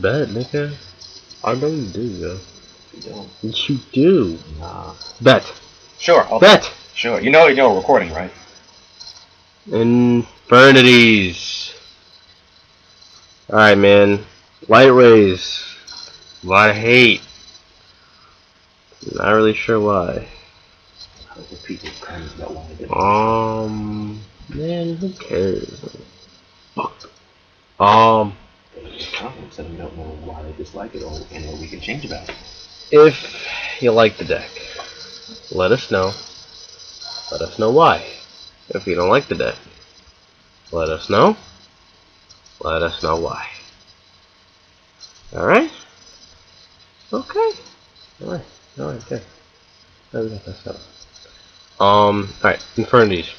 Bet, nigga. I know you do, yo. You don't. Yes, you do. Nah. Bet. Sure. I'll Bet. Sure. You know we're recording, right? Infernities. Alright, man. Light rays. A lot of hate. Not really sure why. People comments about why they Man, who cares? Fuck. comments and we don't know why they dislike it or what we can change about it. If you like the deck, let us know. Let us know why. If you don't like the deck, let us know. Let us know why. Alright? Okay. Alright, okay. There we got that stuff. Alright, Infernities.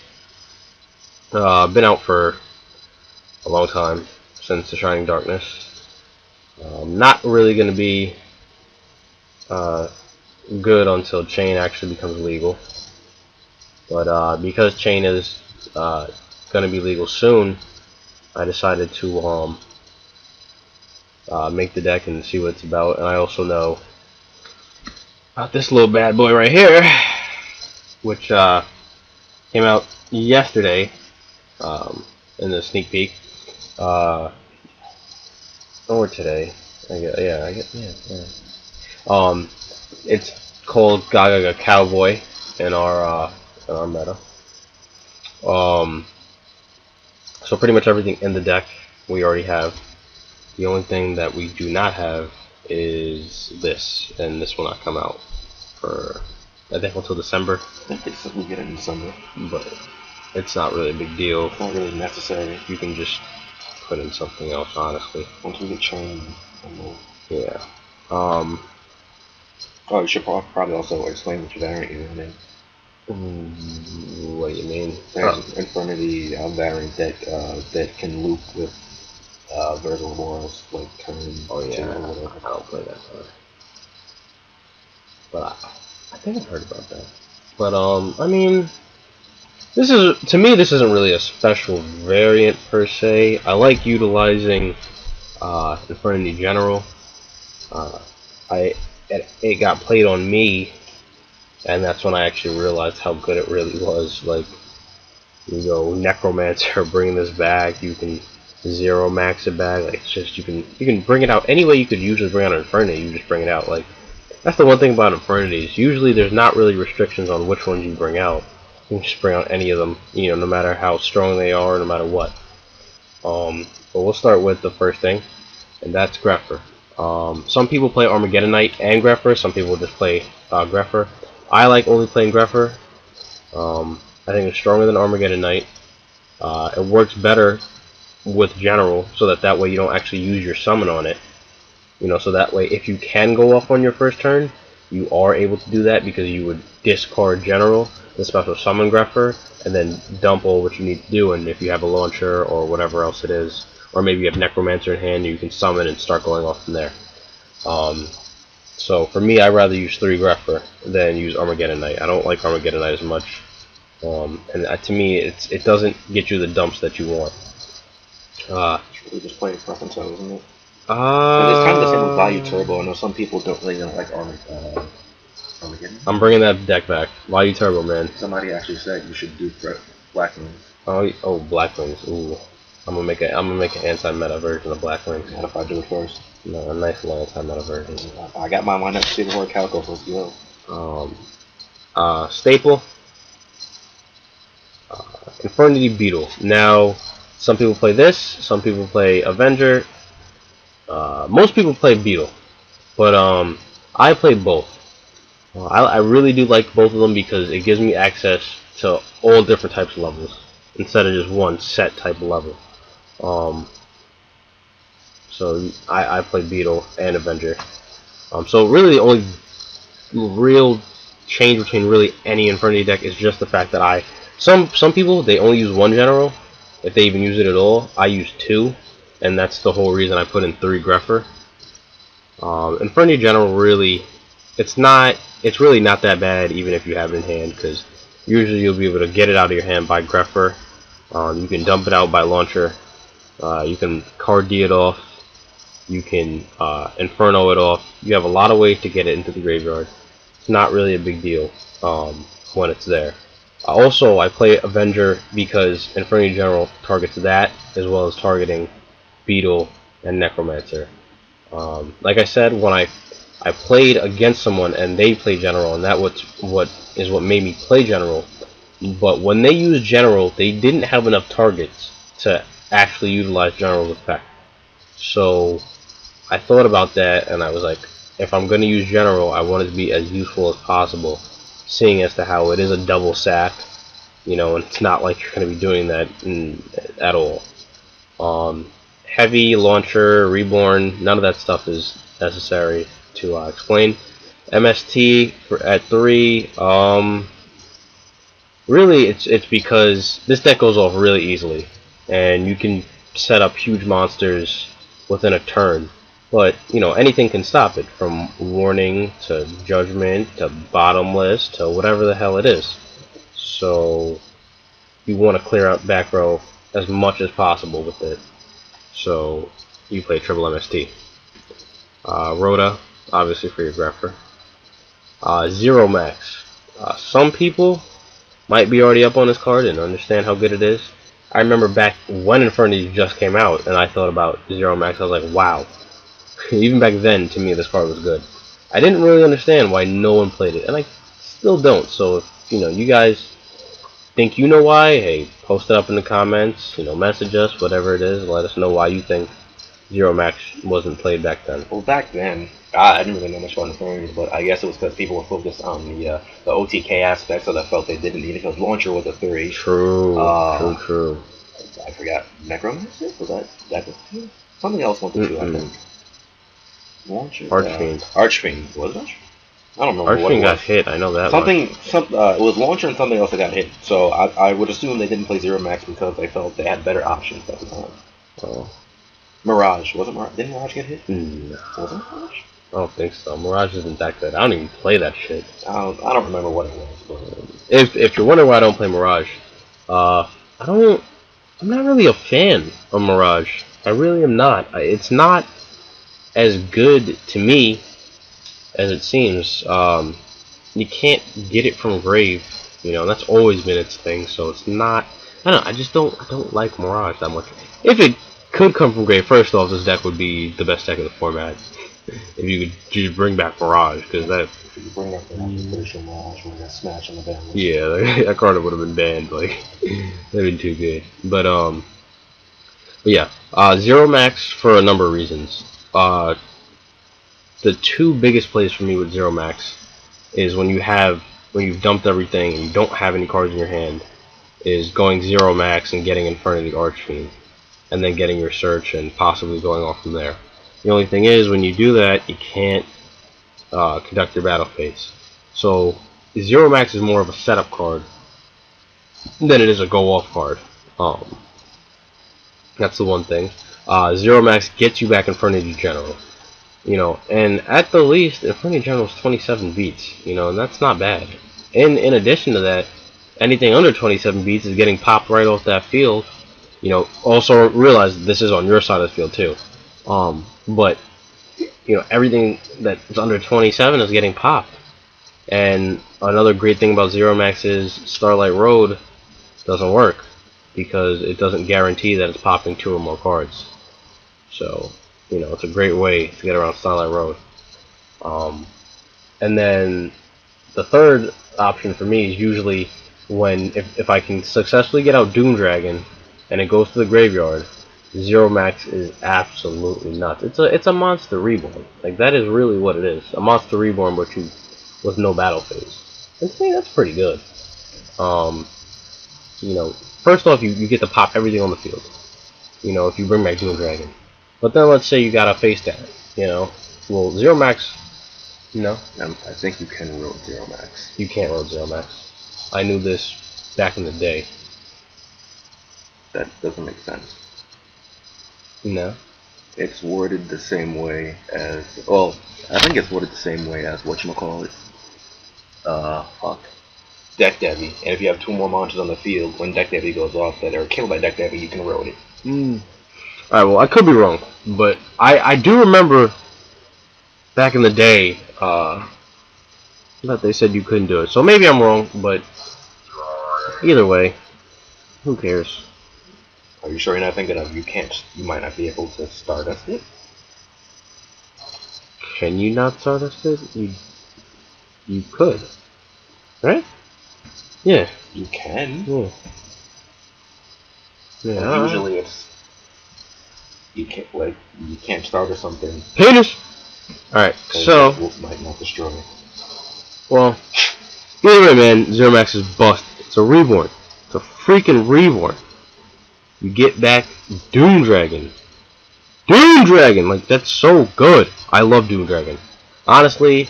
Been out for a long time, since the Shining Darkness. Not really gonna be good until Chain actually becomes legal. But because Chain is gonna be legal soon, I decided to make the deck and see what it's about. And I also know about this little bad boy right here, which came out yesterday in the sneak peek, or today. Yeah. It's called Gaga Cowboy in our meta. So pretty much everything in the deck we already have. The only thing that we do not have is this, and this will not come out for, I think, until December. I think we'll get it in December. But it's not really a big deal. It's not really necessary. You can just put in something else, honestly. Once we get Chain, yeah. Oh, you should probably also explain what your variant is, man. What do you mean? There's Infernity variant that can loop with Virgil Morals, like turn. Oh yeah, or whatever. I don't play that card. But I think I've heard about that. But I mean, this isn't really a special variant per se. I like utilizing Infernity General. It got played on me, and that's when I actually realized how good it really was. Like, you go Necromancer, bring this back. You can zero max it back. Like, it's just you can bring it out any way you could usually bring out an Infernity. You just bring it out. Like, that's the one thing about Infernities. Usually there's not really restrictions on which ones you bring out. You can just bring out any of them, you know, no matter how strong they are, no matter what. But we'll start with the first thing, and that's Grepher. Some people play Armageddonite and Grepher. Some people just play Grepher. I like only playing Grepher. I think it's stronger than Armageddonite. It works better with General, so that way you don't actually use your summon on it. You know, so that way if you can go off on your first turn, you are able to do that because you would discard General, the special summon Grepher, and then dump all what you need to do. And if you have a launcher or whatever else it is, or maybe you have Necromancer in hand, you can summon and start going off from there. So for me, I'd rather use 3 Grepher than use Armageddonite. I don't like Armageddonite as much, and to me, it doesn't get you the dumps that you want. We just play preference, isn't it? It's kind of the same with Value Turbo. I know some people don't like Armageddon. I'm bringing that deck back. Value Turbo, man. Somebody actually said you should do Black Wings. Oh, Black Wings. Ooh, I'm gonna make an anti-meta version of Black Wings. What if I do it first? No, a nice little anti-meta version. I got my lineup Civil War Calico, so let's go. Staple. Infernity Beetle. Now, some people play this. Some people play Avenger. Most people play Beetle, but I play both. I really do like both of them because it gives me access to all different types of levels instead of just one set type of level. So I play Beetle and Avenger. So really the only real change between really any Infernity deck is just the fact that some people, they only use 1 General, if they even use it at all. I use 2, and that's the whole reason I put in 3 Grepher. Infernity General really, it's really not that bad even if you have it in hand, because usually you'll be able to get it out of your hand by Grepher. You can dump it out by launcher. You can card D it off. You can Inferno it off. You have a lot of ways to get it into the graveyard. It's not really a big deal when it's there. Also, I play Avenger because Inferno General targets that as well as targeting Beetle and Necromancer. Like I said, when I played against someone and they played General, and that what made me play General. But when they used General, they didn't have enough targets to actually utilize General's effect. So I thought about that, and I was like, if I'm going to use General, I want it to be as useful as possible, seeing as to how it is a double sack, and it's not like you're going to be doing that at all. Heavy, Launcher, Reborn, none of that stuff is necessary to explain. MST at 3, really it's because this deck goes off really easily, and you can set up huge monsters within a turn. But, anything can stop it, from Warning to Judgment to Bottomless to whatever the hell it is. So you want to clear out back row as much as possible with it. So you play triple MST. Rhoda, obviously for your grapher. Zero Max. Some people might be already up on this card and understand how good it is. I remember back when Infernities just came out and I thought about Zero Max, I was like, wow. Even back then, to me, this card was good. I didn't really understand why no one played it, and I still don't. So if you guys think you know why, hey, post it up in the comments. Message us, whatever it is. Let us know why you think Zero Max wasn't played back then. Well, back then, I didn't really know much about Infernities, but I guess it was because people were focused on the OTK aspect, so they felt they didn't need it because Launcher was a 3. True. True. I forgot. Necromancer? Was that the 2? Something else went to 2, I think. Launcher. Archfiend. Archfiend. Was it? I don't know. Archfiend got hit. I know that. It was Launcher and something else that got hit. So I would assume they didn't play Zero Max because they felt they had better options at the time. Oh. Mirage. Wasn't Mirage? Didn't Mirage get hit? No. Wasn't Mirage? I don't think so. Mirage isn't that good. I don't even play that shit. I don't remember what it was. But if you're wondering why I don't play Mirage, I'm not really a fan of Mirage. I really am not. It's not as good to me as it seems. You can't get it from grave, that's always been its thing, so it's not. I don't know, I don't like Mirage that much. If it could come from grave, first off, this deck would be the best deck of the format. If you could just bring back Mirage, because that. If you bring back Mirage, I'm pretty sure Mirage would have got smashed on the ban list. Yeah, that card would have been banned. Like, that'd been too good. But yeah, Zero Max for a number of reasons. The two biggest plays for me with Zero Max is when you've dumped everything and you don't have any cards in your hand, is going Zero Max and getting Infernity Archfiend, and then getting your search and possibly going off from there. The only thing is, when you do that, you can't conduct your battle phase. So Zero Max is more of a setup card than it is a go off card. That's the one thing. Zero Max gets you back Infernity General. And at the least, Infernities General is 27 beats, and that's not bad. And in addition to that, anything under 27 beats is getting popped right off that field. Also realize this is on your side of the field too. But everything that's under 27 is getting popped. And another great thing about Zero Max is Starlight Road doesn't work because it doesn't guarantee that it's popping 2 or more cards. So it's a great way to get around Starlight Road. And then the third option for me is usually when if I can successfully get out Doom Dragon and it goes to the graveyard, Zero Max is absolutely nuts. It's a monster reborn. Like, that is really what it is. A monster reborn with no battle phase. And to me, that's pretty good. First off, you get to pop everything on the field. If you bring back Doom Dragon. But then let's say you got a face down, well, Zero Max, I think you can roll Zero Max. You can't roll Zero Max. I knew this back in the day. That doesn't make sense. No. It's worded the same way as, well, I think it's worded the same way as whatchamacallit. Deck Debbie. And if you have 2 more monsters on the field, when Deck Debbie goes off that are killed by Deck Debbie, you can roll it. Alright, well, I could be wrong, but I do remember back in the day that they said you couldn't do it. So maybe I'm wrong, but either way, who cares? Are you sure you're not thinking of you might not be able to Stardust it? Can you not Stardust it? You could. Right? Yeah. You can. Yeah. Yeah. But usually it's you can't Stardust something. Penis! Alright, so might not destroy it. Well, either way, man, Zero Max is busted. It's a reborn. It's a freaking reborn. You get back Doom Dragon. Doom Dragon! Like, that's so good. I love Doom Dragon. Honestly,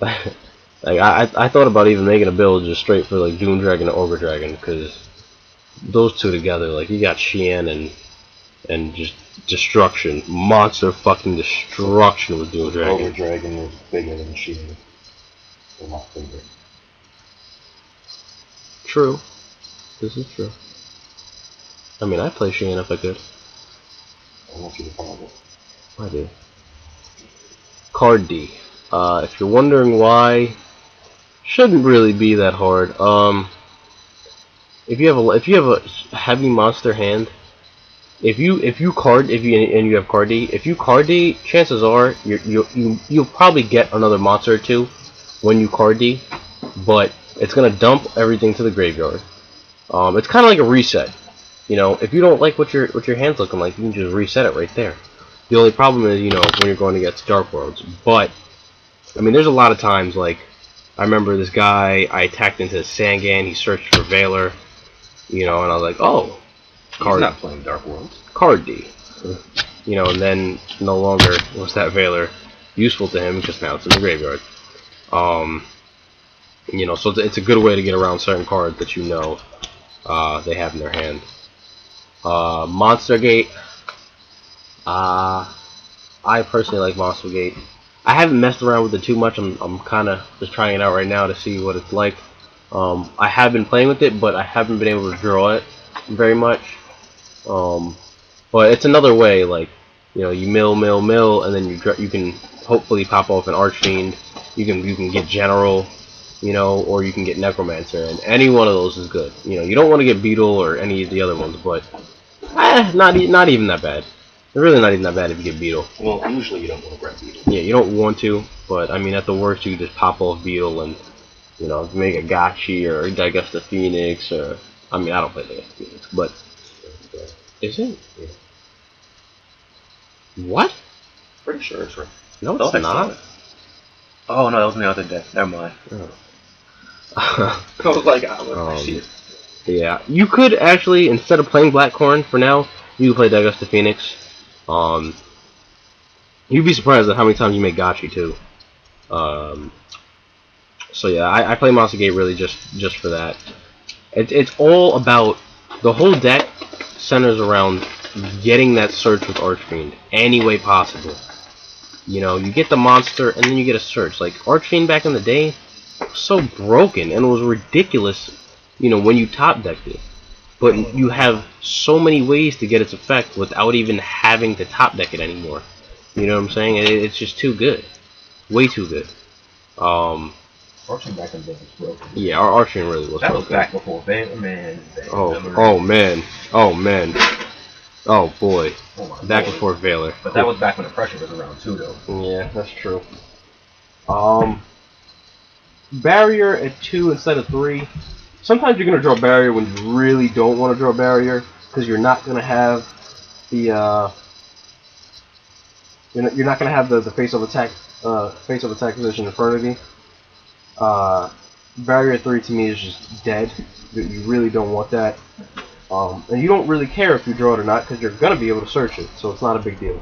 like, I thought about even making a build just straight for, like, Doom Dragon and Ogre Dragon, because those two together, like, you got Xian and just destruction. Monster fucking destruction with Doom Dragon. Ogre Dragon is bigger than Xian. A lot bigger. True. This is true. I mean, I'd play Xian if I could. I want you to follow it. I do. Card D. If you're wondering why, shouldn't really be that hard. If you have a heavy monster hand, if you have card D, if you card D, chances are you'll probably get another monster or two when you card D, but it's gonna dump everything to the graveyard. It's kind of like a reset. You know, if you don't like what your hand's looking like, you can just reset it right there. The only problem is, you know, when you're going against Dark Worlds. But I mean, there's a lot of times, like, I remember this guy, I attacked into Sangan, he searched for Valor, you know, and I was like, oh, he's not playing Dark Worlds. Card D. You know, and then no longer was that Valor useful to him, because now it's in the graveyard. You know, so it's a good way to get around certain cards that you know they have in their hand. Monster Gate. I personally like Monster Gate. I haven't messed around with it too much. I'm kind of just trying it out right now to see what it's like. I have been playing with it, but I haven't been able to draw it very much. But it's another way, like, you know, you mill, and then you can hopefully pop off an Archfiend. You can get General, you know, or you can get Necromancer, and any one of those is good. You know, you don't want to get Beetle or any of the other ones, but not even that bad. They're really not even that bad if you get Beetle. Well, usually you don't want to grab Beetle. Yeah, you don't want to, but I mean, at the worst, you just pop off Beetle and, you know, make a Gotchi or Digest the Phoenix, or, I mean, I don't play Digest the Phoenix, but is it? Yeah. What? Pretty sure it's right. No, it's not. Oh no, that was the other day. Never mind. Oh. I was like, I see it. Yeah, you could actually, instead of playing Blackcorn for now, you could play Digest the Phoenix. You'd be surprised at how many times you make Gotchi too. So yeah, I play Monster Gate really just for that. It's all about, the whole deck centers around getting that search with Archfiend any way possible. You know, you get the monster and then you get a search. Like Archfiend back in the day was so broken, and it was ridiculous, you know, when you top decked it. But you have so many ways to get its effect without even having to top deck it anymore. You know what I'm saying? It's just too good. Way too good. Archfiend back in the day was broken. Yeah, our Archfiend really was that broken. Was back before man. Oh man. Oh boy. Oh back and forth Valor. But that was back when the pressure was around too, though. Yeah, that's true. Barrier at 2 instead of 3. Sometimes you're gonna draw Barrier when you really don't want to draw Barrier, because you're not gonna have the you're not gonna have the face of attack position Infernity. Barrier 3 to me is just dead. You really don't want that. And you don't really care if you draw it or not, because you're going to be able to search it, so it's not a big deal.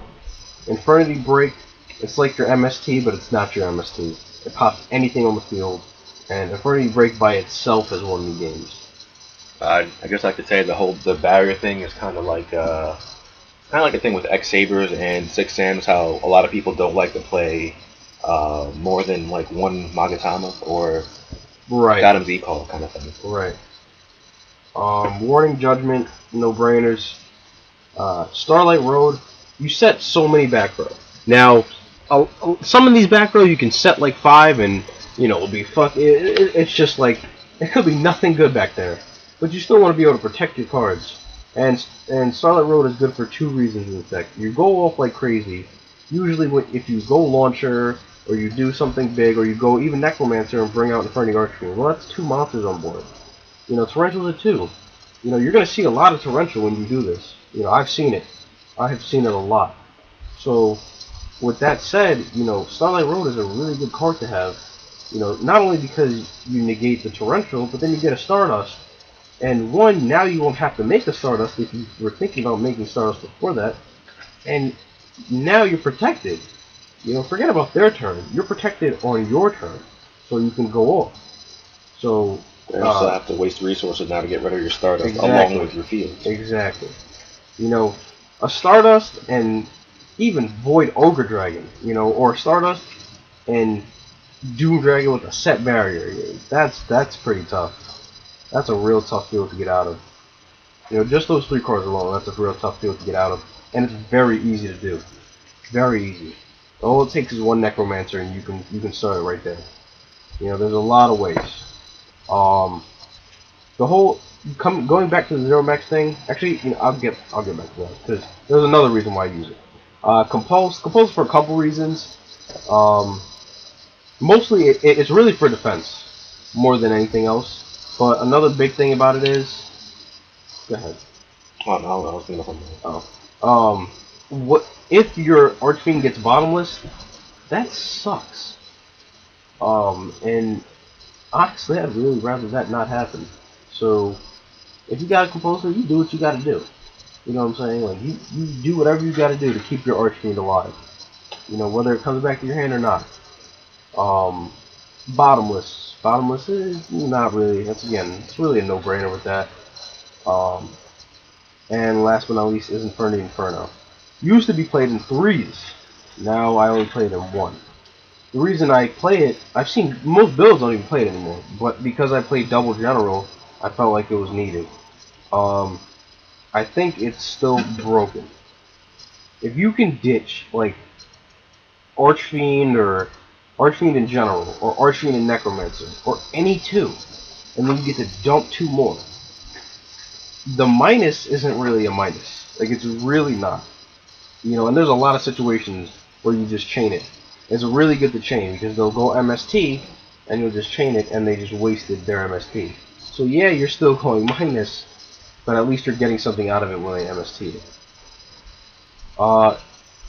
Infernity Break, it's like your MST, but it's not your MST. It pops anything on the field, and Infernity Break by itself has won me games. I guess I could say the barrier thing is kind of like a thing with X Sabers and Six Sands. How a lot of people don't like to play more than like one Magatama or Godam Z call kind of thing. Right. Warning Judgment, no brainers. Starlight Road, you set so many back row. Now, some of these back row you can set like 5 and, it'll be it's just like, it could be nothing good back there. But you still want to be able to protect your cards. And Starlight Road is good for 2 reasons in fact. You go off like crazy. Usually if you go Launcher, or you do something big, or you go even Necromancer and bring out Infernities Archfiend, well, that's 2 monsters on board. Torrentials are 2. You're going to see a lot of Torrential when you do this. I've seen it. I have seen it a lot. So, with that said, Starlight Road is a really good card to have. Not only because you negate the Torrential, but then you get a Stardust. And now you won't have to make a Stardust if you were thinking about making Stardust before that. And now you're protected. Forget about their turn. You're protected on your turn. So you can go off. So, you also have to waste resources now to get rid of your Stardust along with your fields. Exactly. A Stardust and even Void Ogre Dragon, or Stardust and Doom Dragon with a set barrier. That's pretty tough. That's a real tough field to get out of. Just those 3 cards alone, that's a real tough field to get out of. And it's very easy to do. Very easy. All it takes is 1 Necromancer and you can start it right there. There's a lot of ways. The whole going back to the Zero Max thing. Actually, I'll get back to that because there's another reason why I use it. Compulse for a couple reasons. Mostly it's really for defense more than anything else. But another big thing about it is, go ahead. Oh no, I was thinking of something. What if your Archfiend gets bottomless? That sucks. And honestly, I'd really rather that not happen. So, if you got a Compulsor, you do what you got to do. You know what I'm saying? Like you do whatever you got to do to keep your Archfiend alive. Whether it comes back to your hand or not. Bottomless is not really. It's really a no-brainer with that. And last but not least is Inferno. Used to be played in 3s. Now I only play it in 1. The reason I play it, I've seen most builds don't even play it anymore. But because I played double general, I felt like it was needed. I think it's still broken. If you can ditch like Archfiend or Archfiend in general, or Archfiend and Necromancer, or any 2, and then you get to dump 2 more. The minus isn't really a minus. Like, it's really not. And there's a lot of situations where you just chain it. It's really good to chain, because they'll go MST, and you'll just chain it, and they just wasted their MST. So yeah, you're still going minus, but at least you're getting something out of it when they MST it.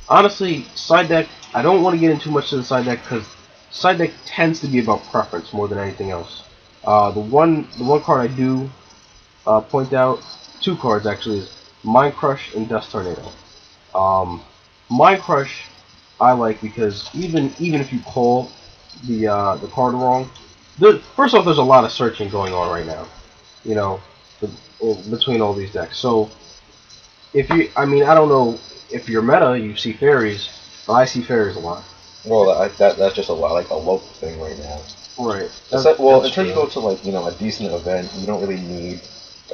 Honestly, side deck, I don't want to get into too much to the side deck, because side deck tends to be about preference more than anything else. The one card I do point out, 2 cards actually, is Mind Crush and Dust Tornado. Mind Crush I like because even if you call the card wrong, first off, there's a lot of searching going on right now, between all these decks. So if you, I don't know if you're meta, you see fairies, but I see fairies a lot. Well, that's just a lot like a local thing right now. Right. Until you go to like a decent event, you don't really need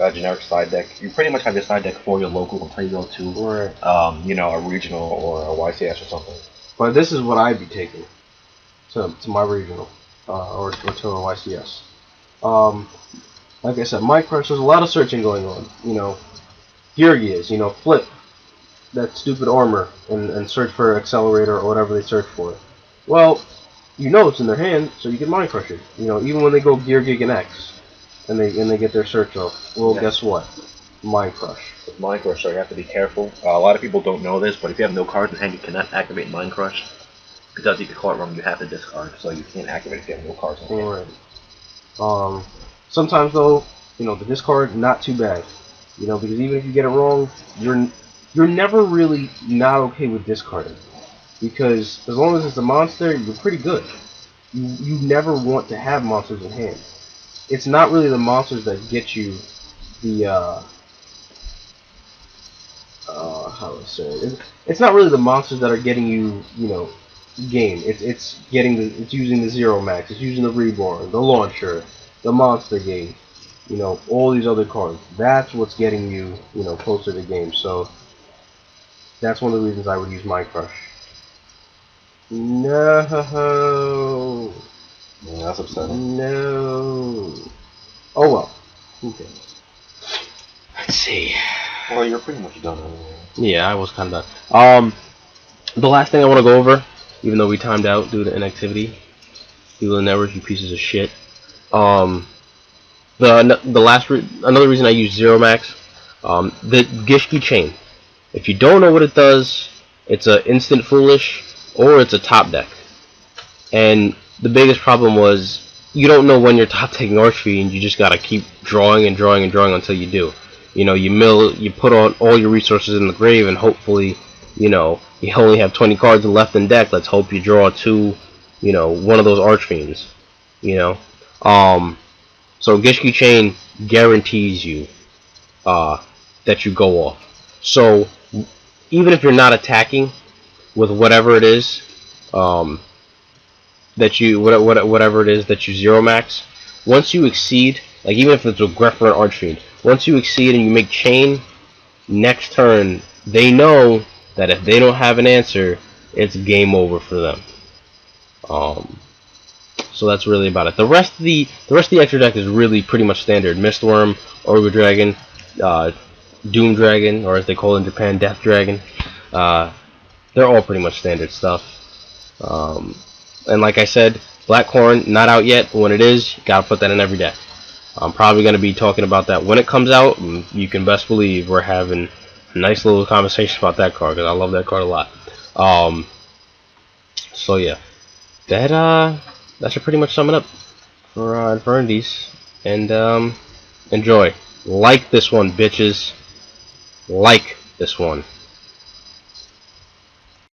a generic side deck. You pretty much have your side deck for your local until you go to right. A regional or a YCS or something. But this is what I'd be taking to my regional or to a YCS. Like I said, Mind Crush, there's a lot of searching going on. Gear Gears, flip that stupid armor and search for Accelerator or whatever they search for. Well, it's in their hand, so you can Mind Crush it. Even when they go Gear Gig and X, and they get their search off. Well, guess what? Mind Crush. With Mind Crush, so you have to be careful. A lot of people don't know this, but if you have no cards in hand, you cannot activate Mind Crush. Because if you call it wrong, you have to discard, so you can't activate if you have no cards in hand. Right. Sometimes though, the discard not too bad. Because even if you get it wrong, you're never really not okay with discarding. Because as long as it's a monster, you're pretty good. You never want to have monsters in hand. It's not really the monsters that get you the how do I say it? It's not really the monsters that are getting you, game. It's using the Zero Max, it's using the Reborn, the Launcher, the Monster Gate, all these other cards. That's what's getting you, closer to game. So That's one of the reasons I would use Mind Crush. No. Yeah, that's upsetting. No. Oh well. Okay. Let's see. Well, you're pretty much done anyway. Yeah, I was kind of done. The last thing I want to go over, even though we timed out due to inactivity, people in network, you pieces of shit. Another reason I use Zero Max, the Gishki chain. If you don't know what it does, it's a instant foolish or it's a top deck. And the biggest problem was you don't know when you're top taking Archfiend, you just gotta keep drawing and drawing and drawing until you do. You know, you put on all your resources in the grave and hopefully, you know, you only have 20 cards left in deck. Let's hope you draw two, you know, one of those Archfiends, you know. So Gishki Chain guarantees you that you go off. So even if you're not attacking with whatever it is whatever it is that you zero max, once you exceed, like even if it's a Grepher and Archfiend, once you exceed and you make chain, next turn they know that if they don't have an answer, it's game over for them. So that's really about it. The rest of the extra deck is really pretty much standard. Mistworm, Ogre Dragon, Doom Dragon, or as they call it in Japan, Death Dragon. They're all pretty much standard stuff. And like I said, Blackhorn not out yet. When it is, you gotta put that in every deck. I'm probably gonna be talking about that when it comes out. And you can best believe we're having a nice little conversation about that card because I love that card a lot. So yeah, that should pretty much sum it up for Infernities. And enjoy. Like this one, bitches. Like this one.